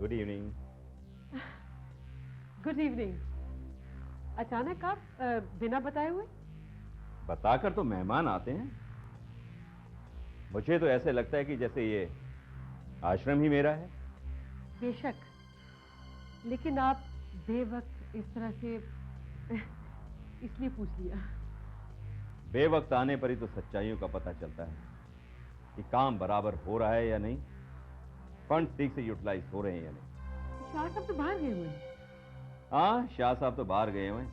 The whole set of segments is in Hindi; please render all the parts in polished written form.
Good evening. Good evening. अचानक आप बिना बताए हुए? बताकर तो मेहमान आते हैं। मुझे तो ऐसे लगता है कि जैसे ये आश्रम ही मेरा है। बेशक, लेकिन आप बेवक्त इस तरह से इसलिए पूछ लिया। बेवक्त आने पर ही तो सच्चाइयों का पता चलता है कि काम बराबर हो रहा है या नहीं, फंड ठीक से यूटिलाइज हो रहे हैं या नहीं। शाह साहब तो बाहर गए हुए हैं। हाँ, शाह साहब तो बाहर गए हुए हैं,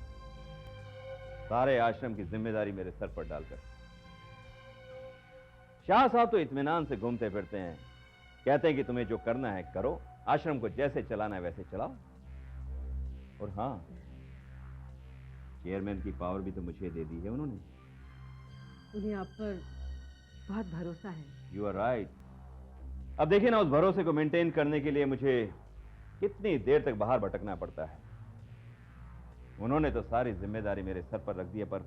सारे आश्रम की जिम्मेदारी मेरे सर पर डालकर। शाह साहब तो इत्मीनान से घूमते फिरते हैं, कहते हैं कि तुम्हें जो करना है करो, आश्रम को जैसे चलाना है वैसे चलाओ। और हाँ, चेयरमैन की पावर भी तो मुझे दे दी है उन्होंने। उन्हें आप पर बहुत भरोसा है। You are right. अब देखिए ना, उस भरोसे को मेंटेन करने के लिए मुझे कितनी देर तक बाहर भटकना पड़ता है। उन्होंने तो सारी जिम्मेदारी मेरे सर पर रख दी है, पर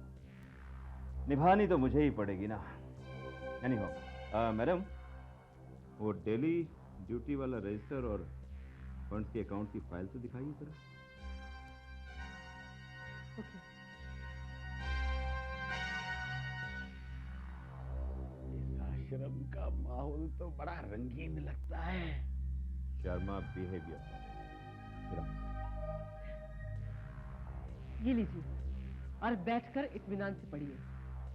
निभानी तो मुझे ही पड़ेगी ना। एनीहाउ, मैडम, वो डेली ड्यूटी वाला रजिस्टर और फंड्स के अकाउंट की फाइल तो दिखाइए जरा। ओके। इस आश्रम का माहौल तो बड़ा रंगीन लगता है। शर्मा बिहेवियर। ये लीजिए और बैठकर इत्मीनान से पढ़िए।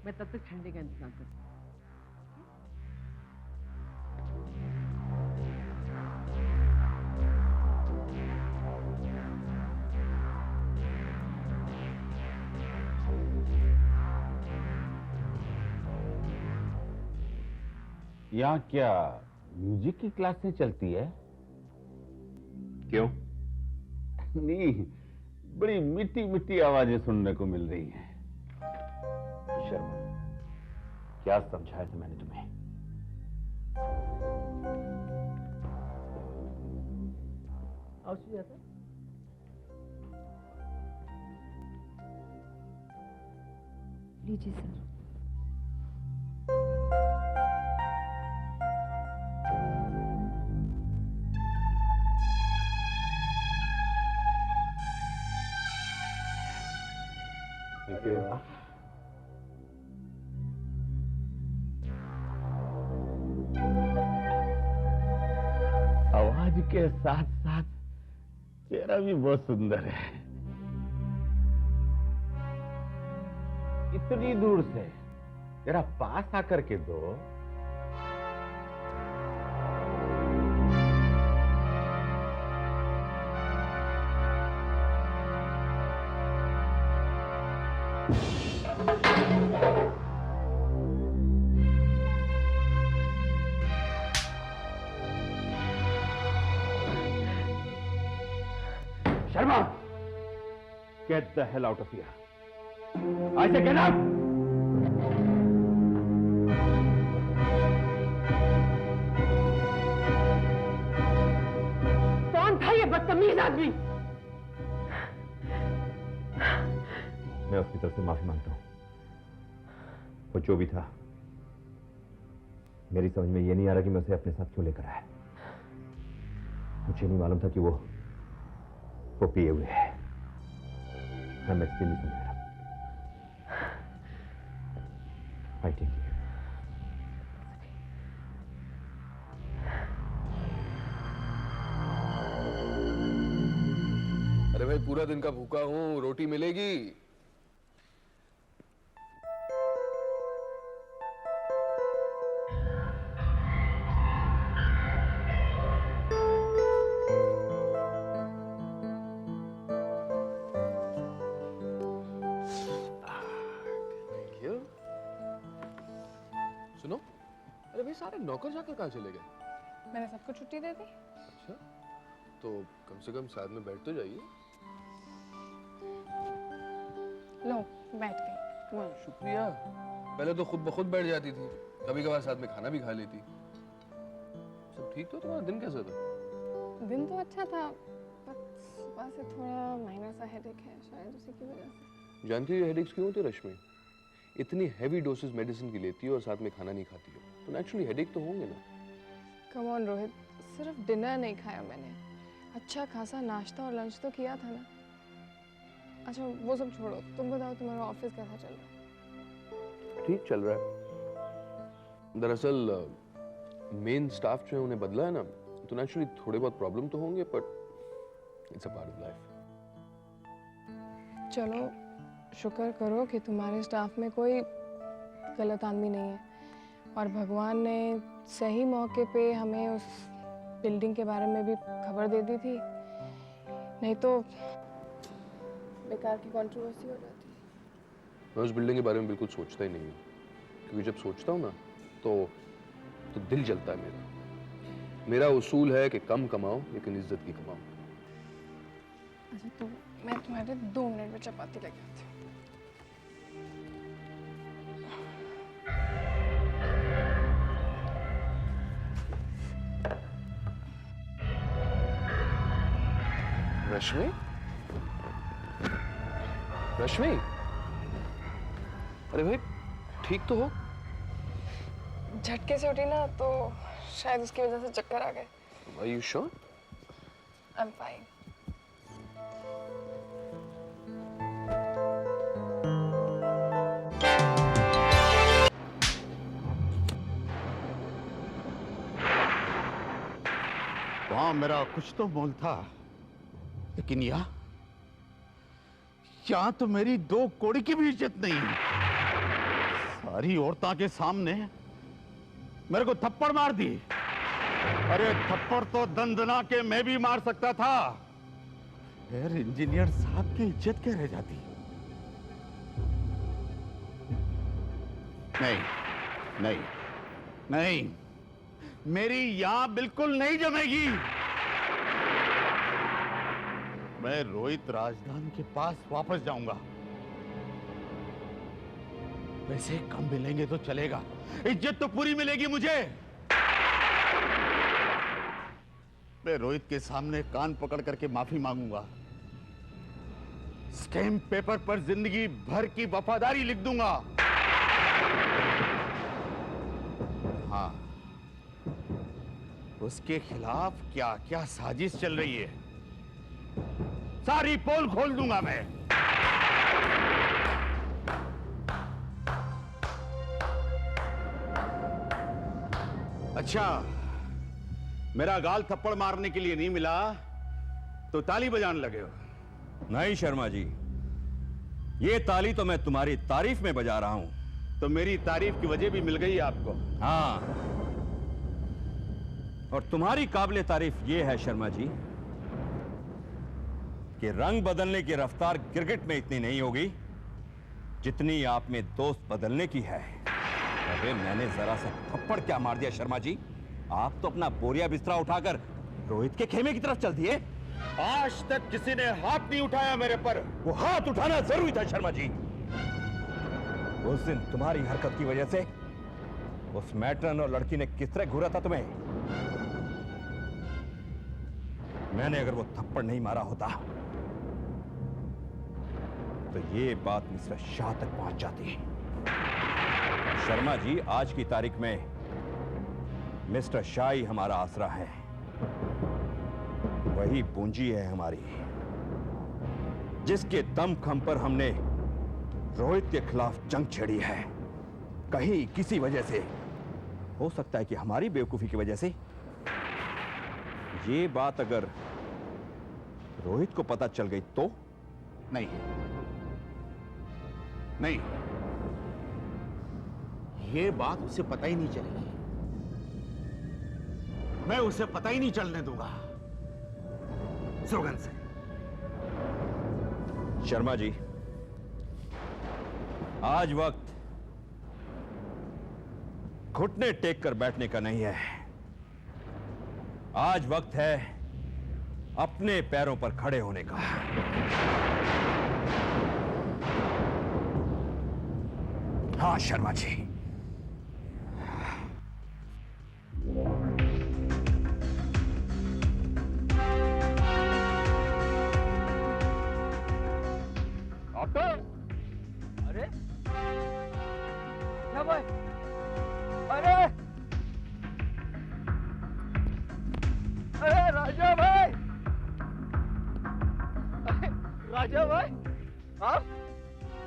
मैं तब तक ठंडे का इंतजाम करती हूँ। यहाँ क्या म्यूजिक की क्लासें चलती है? क्यों? नहीं, बड़ी मीठी मीठी आवाजें सुनने को मिल रही हैं। शर्मा, क्या समझाया था मैंने तुम्हें? आओ सुजाता। लीजिए सर। आवाज के साथ साथ चेहरा भी बहुत सुंदर है। इतनी दूर से जरा पास आकर के दो। Sharma, get the hell out of here. I say get out. कौन था ये बदतमीज आदमी? मैं उसकी तरफ से माफी मांगता हूं। वो जो भी था, मेरी समझ में ये नहीं आ रहा कि मैं उसे अपने साथ क्यों लेकर आया। मुझे नहीं मालूम था कि वो पिए हुए है। मैं एक्सट्रीमली समझ रहा। I take you. अरे भाई, पूरा दिन का भूखा हूं, रोटी मिलेगी? सुनो, अरे भाई, सारे नौकर जाकर कहाँ चले गए? मैंने सबको छुट्टी दे दी। अच्छा, तो कम से कम साथ में बैठ तो जाइए। लो, बैठ गई। वाह, शुक्रिया। पहले तो खुद ब खुद बैठ जाती थी, कभी कभार साथ में खाना भी खा लेती। सब ठीक तो? तुम्हारा दिन कैसा था? दिन तो अच्छा था, बस सुबह से थोड़ा माइनर सा हेडेक है, शायद उसी की वजह से। जानती हो हेडेक्स क्यों होते रश्मि? इतनी हैवी डोसेस मेडिसिन की लेती हो और साथ में खाना नहीं खाती हो, तो नेचुरली हेडेक तो होंगे ना। कम ऑन रोहित, सिर्फ डिनर नहीं खाया मैंने, अच्छा खासा नाश्ता और लंच तो किया था ना। अच्छा वो सब छोड़ो, तुम बताओ तुम्हारा ऑफिस कैसा चल रहा है? ठीक चल रहा है। दरअसल मेन स्टाफ जो है उन्हें बदला है ना, तो नेचुरली थोड़े बहुत प्रॉब्लम तो होंगे, but it's a part of life. चलो शुक्र करो कि तुम्हारे स्टाफ में कोई गलत आदमी नहीं है और भगवान ने सही मौके पे हमें उस बिल्डिंग के बारे में भी खबर दे दी थी, नहीं तो बेकार की कंट्रोवर्सी हो जाती। मैं उस बिल्डिंग के बारे में बिल्कुल सोचता ही नहीं हूँ, क्योंकि जब सोचता हूँ ना तो दिल जलता है मेरा। मेरा उसूल है कि कम कमाओ लेकिन इज्जत की कमाओ। अच्छा तो मैं तुम्हारे 2 मिनट में चपाती लेके आती हूँ। रश्मि, रश्मि, अरे भाई ठीक तो हो? झटके से उठी ना तो शायद उसकी वजह से चक्कर आ गए। Are you sure? I'm fine. वहां मेरा कुछ तो मोल था, लेकिन यहाँ तो मेरी 2 कौड़ी की भी इज्जत नहीं है। सारी औरतां के सामने मेरे को थप्पड़ मार दी। अरे थप्पड़ तो दंदना के मैं भी मार सकता था, फिर इंजीनियर साहब की इज्जत क्या रह जाती। नहीं नहीं नहीं, मेरी यहां बिल्कुल नहीं जमेगी। मैं रोहित राजदान के पास वापस जाऊंगा। पैसे कम मिलेंगे तो चलेगा, इज्जत तो पूरी मिलेगी मुझे। मैं रोहित के सामने कान पकड़ करके माफी मांगूंगा। स्टैम्प पेपर पर जिंदगी भर की वफादारी लिख दूंगा। हाँ, उसके खिलाफ क्या क्या साजिश चल रही है, सारी पोल खोल दूंगा मैं। अच्छा, मेरा गाल थप्पड़ मारने के लिए नहीं मिला तो ताली बजाने लगे हो? नहीं शर्मा जी, ये ताली तो मैं तुम्हारी तारीफ में बजा रहा हूं। तो मेरी तारीफ की वजह भी मिल गई आपको। हाँ, और तुम्हारी काबिले तारीफ ये है शर्मा जी कि रंग बदलने की रफ्तार क्रिकेट में इतनी नहीं होगी जितनी आप में दोस्त बदलने की है। अबे मैंने जरा सा थप्पड़ क्या मार दिया शर्मा जी, आप तो अपना बोरिया बिस्तरा उठाकर रोहित के खेमे की तरफ चल दिए। आज तक किसी ने हाथ नहीं उठाया मेरे पर। वो हाथ उठाना जरूरी था शर्मा जी। उस दिन तुम्हारी हरकत की वजह से उस मैट्रन और लड़की ने किस तरह घूरा था तुम्हें। मैंने अगर वो थप्पड़ नहीं मारा होता तो ये बात मिस्टर शाह तक पहुंच जाती। शर्मा जी, आज की तारीख में मिस्टर शाह ही हमारा आसरा है, वही पूंजी है हमारी, जिसके दम खम पर हमने रोहित के खिलाफ जंग छेड़ी है। कहीं किसी वजह से, हो सकता है कि हमारी बेवकूफी की वजह से, ये बात अगर रोहित को पता चल गई तो? नहीं नहीं, ये बात उसे पता ही नहीं चलेगी। मैं उसे पता ही नहीं चलने दूंगा सौगंध से। शर्मा जी, आज वक्त घुटने टेक कर बैठने का नहीं है। आज वक्त है अपने पैरों पर खड़े होने का। हाँ शर्मा जी, अरे क्या भाई, अरे राजा भाई, राजा भाई आप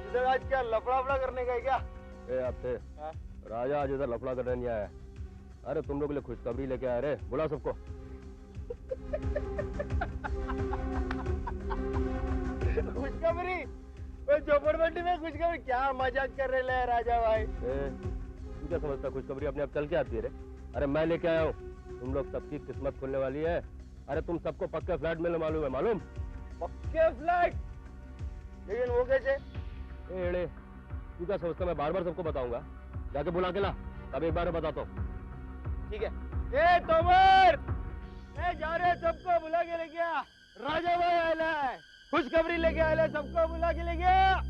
इधर आज क्या लफड़ा करने का है क्या? ए आपसे राजा आज इधर लफड़ा करने नहीं आया। अरे तुम लोग के लिए खुशखबरी लेके आए रे, बुला सबको। खुशखबरी? झोपड़पट्टी में खुशखबरी? क्या मजाक कर रहे हैं राजा भाई? तू क्या समझता खुशखबरी अपने आप चल के आती है रे? अरे मैं लेके आया हूँ, तुम लोग सबकी किस्मत खुलने वाली है। अरे तुम सबको पक्का फ्लैट मिलने मालूम है, मालूम? पक्के फ्लैट? लेकिन वो कैसे? एड़े तू क्या समझता मैं बार बार सबको बताऊंगा? जाके बुला के ला, अब एक बार बताता हूँ। ठीक है। ए तोमर, ए जा रहे सबको बुला के लेके आ। राजा भाई आया है, खुशखबरी लेके आया है, सबको बुला के लेके आ।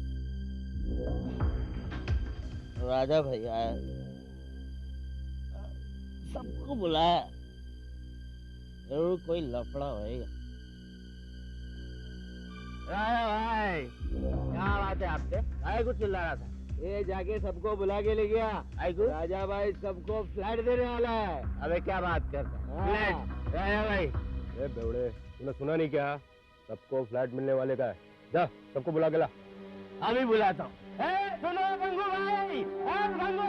राजा भाई आया, सबको बुलाया, जरूर कोई लफड़ा होएगा। राजा भाई क्या बात है आपसे? आए कुछ चिल्ला रहा था? ये जाके सबको बुला के ले गया। राजा भाई सबको फ्लैट देने वाला है। अबे क्या बात करता है? फ्लैट? राजा भाई ए बेवड़े, तूने सुना नहीं क्या? सबको फ्लैट मिलने वाले का है। जा सबको बुला के ला। अभी बुलाता हूँ। सुनो गंगू भाई, गंगू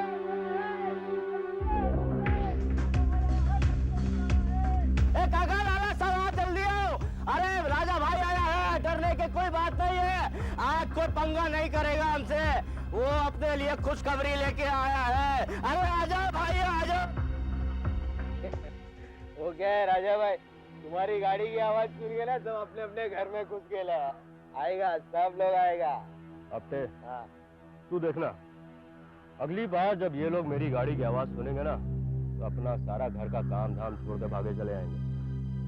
काका लाला सब आओ, जल्दी आओ। अरे राजा भाई आया है, डरने की कोई बात नहीं है। आज कोई पंगा नहीं करेगा हमसे, वो अपने लिए खुशखबरी लेके आया है। अरे आजा भाई आजा। वो क्या है राजा भाई, तुम्हारी गाड़ी की आवाज सुन के ना सब अपने अपने घर में घुस के ला आएगा, सब लोग आएगा। अब ते तू देखना, अगली बार जब ये लोग मेरी गाड़ी की आवाज सुनेंगे ना तो अपना सारा घर का काम धाम छोड़ के भागे चले आएंगे।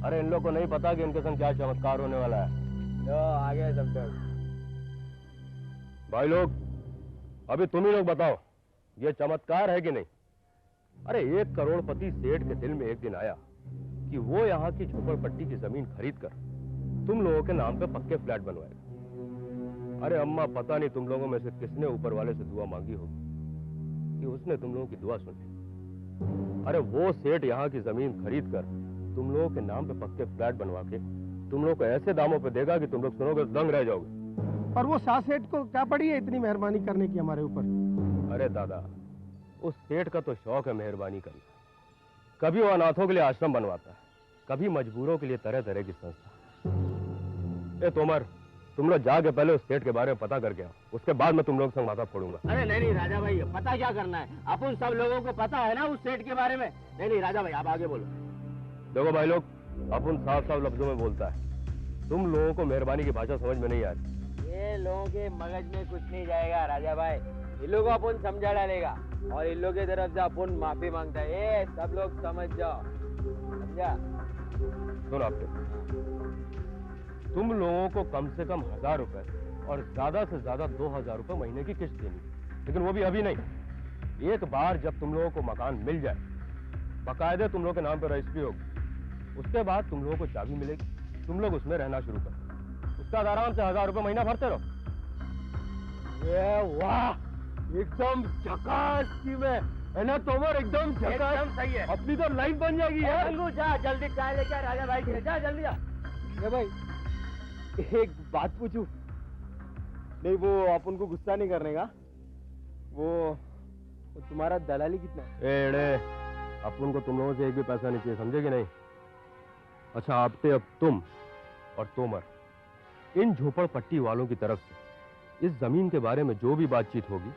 अरे इन लोग को नहीं पता कि इनके संग क्या चमत्कार होने वाला है। लो आगे सब लोग। भाई लोग, अभी तुम ही लोग बताओ, ये चमत्कार है कि नहीं? अरे 1 करोड़पति सेठ के दिल में एक दिन आया कि वो यहाँ की झोपड़पट्टी की जमीन खरीद कर तुम लोगों के नाम पे पक्के फ्लैट बनवाएगा। अरे अम्मा, पता नहीं तुम लोगों में से किसने ऊपर वाले से दुआ मांगी होगी कि उसने तुम लोगों की दुआ सुनी। अरे वो सेठ यहाँ की जमीन खरीद कर तुम लोगों के नाम पे पक्के फ्लैट बनवा के तुम लोग को ऐसे दामों पे देगा कि तुम लोग सुनोगे दंग रह जाओगे। और वो शाह सेठ को क्या पड़ी है इतनी मेहरबानी करने की हमारे ऊपर? अरे दादा, उस सेठ का तो शौक है मेहरबानी करना। कभी वो अनाथों के लिए आश्रम बनवाता है, कभी मजबूरों के लिए तरह तरह की संस्था। ए तोमर, तुम लोग जाके पहले उस सेठ के बारे में पता करके आओ, उसके बाद मैं तुम लोग संग माथा फोड़ूंगा। अरे नहीं राजा भाई, पता क्या करना है? अपन सब लोगों को पता है ना उस सेठ के बारे में। नहीं राजा भाई, आप आगे बोलो। देखो भाई लोग, अपन साफ साफ लफ्जों में बोलता है, तुम लोगों को मेहरबानी की भाषा समझ में नहीं आ रही। ये लोगों के मगज में कुछ नहीं जाएगा राजा भाई, इन लोगों को अपन समझा डालेगा और इन लोगों की तरफ से अपन माफी मांगता है। ये सब लोग समझ जाओ, समझा? सुन आपके, तुम लोगों को कम से कम 1000 रुपए और ज्यादा से ज्यादा 2000 रुपए महीने की किस्त देनी, लेकिन वो भी अभी नहीं। एक बार जब तुम लोगों को मकान मिल जाए, बाकायदे तुम लोगों के नाम पर रजिस्ट्री होगी, उसके बाद तुम लोगों को चाबी मिलेगी, तुम लोग उसमें रहना शुरू करो। उसका आराम से 1000 रुपए महीना भरते रहो। ये वाह, एकदम झकास स्कीम है ना तोमर? एकदम झकास, एकदम सही है। अपनी तो लाइफ बन जाएगी यार। अंगू जा जल्दी चाय लेके राजा भाई के, जा जल्दी जा। ये भाई एक बात पूछूं? नहीं वो अपन को गुस्सा नहीं करने का, वो तुम्हारा दलाली कितना है? एड़े, अपन को तुम लोगों से एक भी पैसा नहीं चाहिए, समझे कि नहीं? अच्छा आपते, अब तुम और तोमर इन झोपड़पट्टी वालों की तरफ से इस जमीन के बारे में जो भी बातचीत होगी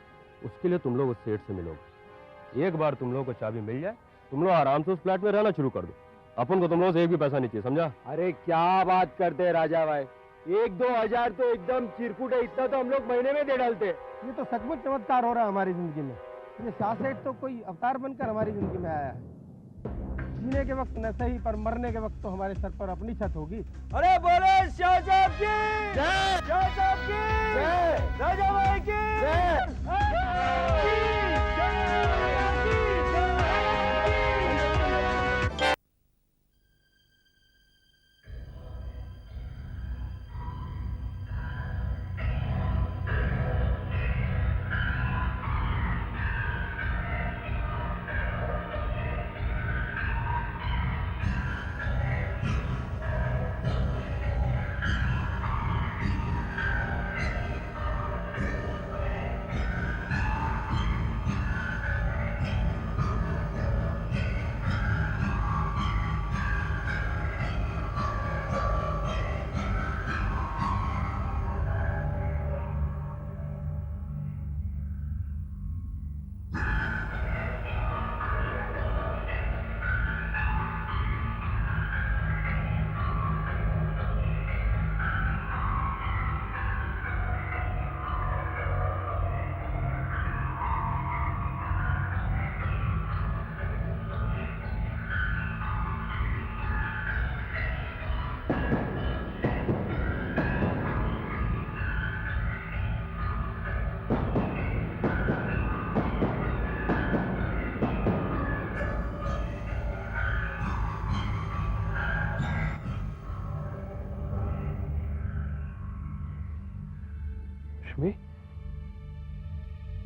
उसके लिए तुम लोग उस सेठ से मिलोगे। एक बार तुम लोगों को चाबी मिल जाए, तुम लोग आराम से उस फ्लैट में रहना शुरू कर दो। अपन को तुम लोगों से एक भी पैसा नहीं चाहिए, समझा? अरे क्या बात करते हैं राजा भाई, 1-2 हजार तो एकदम चिरकुट है, इतना तो हम लोग महीने में दे डालते। ये तो सचमुच चमत्कार हो रहा है हमारी जिंदगी में। ये शाह सेठ तो कोई अवतार बनकर हमारी जिंदगी में आया है। जीने के वक्त न सही, पर मरने के वक्त तो हमारे सर पर अपनी छत होगी। अरे बोले शाह साहब की जय, शाह साहब की जय, राजा भाई की जय। रश्मि,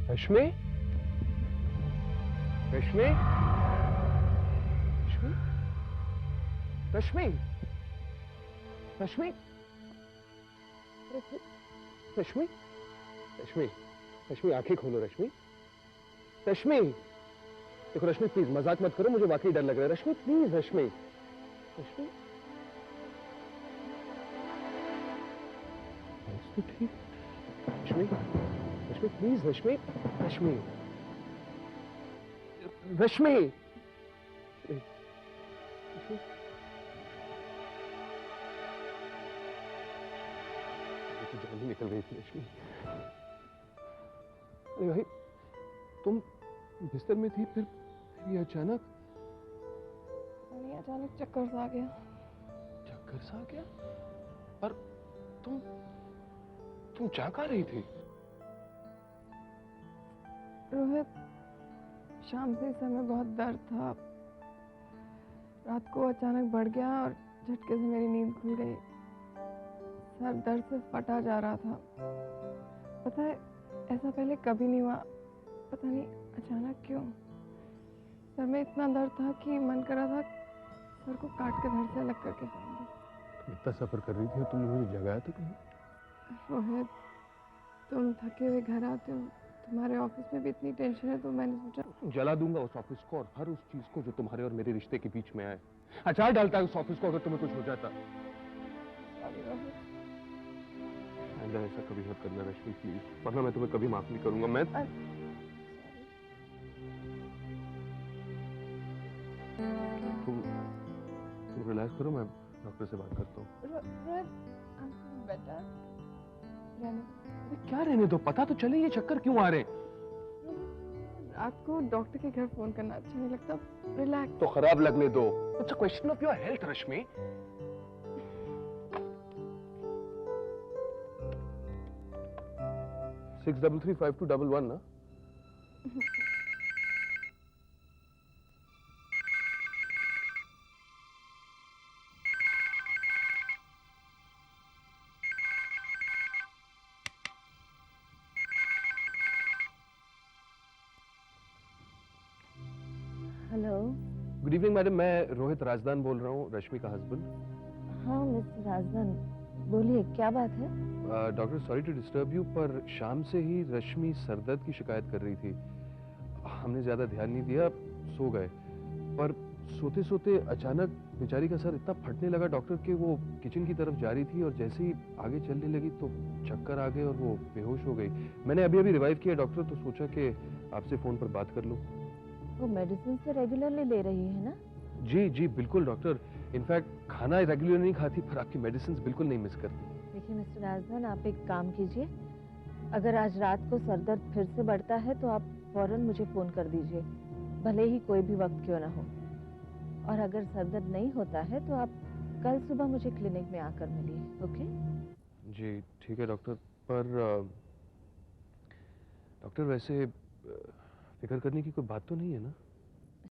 रश्मि, रश्मि, रश्मि, रश्मि, रश्मि, रश्मि, रश्मि, आंखें खोलो रश्मि, रश्मि, देखो रश्मि प्लीज मजाक मत करो, मुझे वाकई डर लग रहा है रश्मि, प्लीज रश्मि, रश्मि, तो ठीक, रश्मि, रश्मि प्लीज रश्मि, रश्मि, रश्मि, रश्मि, तो जान ही निकल गई थी रश्मि। अरे भाई तुम बिस्तर में थी फिर ये अचानक अचानक चक्कर सा आ गया। चक्कर सा आ गया? और तुम जा कहाँ रही थी? रोहित, शाम से सर में बहुत दर्द था। रात को अचानक बढ़ गया और झटके से मेरी नींद खुल गई। सर दर्द से फटा जा रहा था। पता है ऐसा पहले कभी नहीं हुआ। पता नहीं अचानक क्यों सर में इतना दर्द था कि मन कर रहा था सर को काट के धड़ से अलग करके फेंक दूं। तुम इतना सफर कर रही थी और तुमने मुझे जगाया तो कहीं? रोहित, तुम थके हुए घर आते हो, तुम्हारे ऑफिस में भी इतनी टेंशन है तो मैंने सोचा जला दूंगा उस ऑफिस को और हर उस चीज को जो तुम्हारे और मेरे रिश्ते के बीच में आए। अचार डालता है उस ऑफिस को अगर तुम्हें कुछ हो जाता। आइंदा ऐसा कभी मत करना रश्मि प्लीज, वरना मैं तुम्हें कभी माफ नहीं करूंगा। मैं तुम रिलैक्स करो, मैं डॉक्टर से बात करता हूँ। बेटा क्या रहने दो, पता तो चले ये चक्कर क्यों आ रहे हैं। रात को डॉक्टर के घर फोन करना अच्छा नहीं लगता। रिलैक्स। तो खराब लगने दो। It's a question of your health Rashmi. Six 6335211 ना? हेलो। गुड इवनिंग मैडम, मैं रोहित राजदान बोल रहा हूँ, रश्मि का हस्बैंड। हाँ मिस्टर राजदान, बोलिए क्या बात है? Doctor sorry to disturb you, पर शाम से ही रश्मि सरदर्द की शिकायत कर रही थी। हमने ज्यादा ध्यान नहीं दिया, सो गए, पर सोते सोते अचानक बेचारी का सर इतना फटने लगा डॉक्टर के, वो किचन की तरफ जा रही थी और जैसे ही आगे चलने लगी तो चक्कर आ गए और वो बेहोश हो गई। मैंने अभी अभी रिवाइव किया डॉक्टर, तो सोचा कि आपसे फोन पर बात कर लूं। वो मेडिसिन से रेगुलरली ले रही है ना? जी जी बिल्कुल डॉक्टर, इनफैक्ट खाना रेगुलर नहीं खाती पर आपकी मेडिसिन बिल्कुल नहीं मिस करती। देखिए मिस्टर राजदान, आप एक काम कीजिए, अगर आज रात को सरदर्द फिर से बढ़ता है तो आप फौरन मुझे फोन कर दीजिए, भले ही कोई भी वक्त क्यों ना हो। और अगर सरदर्द नहीं होता है तो आप कल सुबह मुझे क्लिनिक में आकर मिलिए, ओके? जी ठीक है डॉक्टर, पर डॉक्टर वैसे फिक्र करने की कोई बात तो नहीं है ना?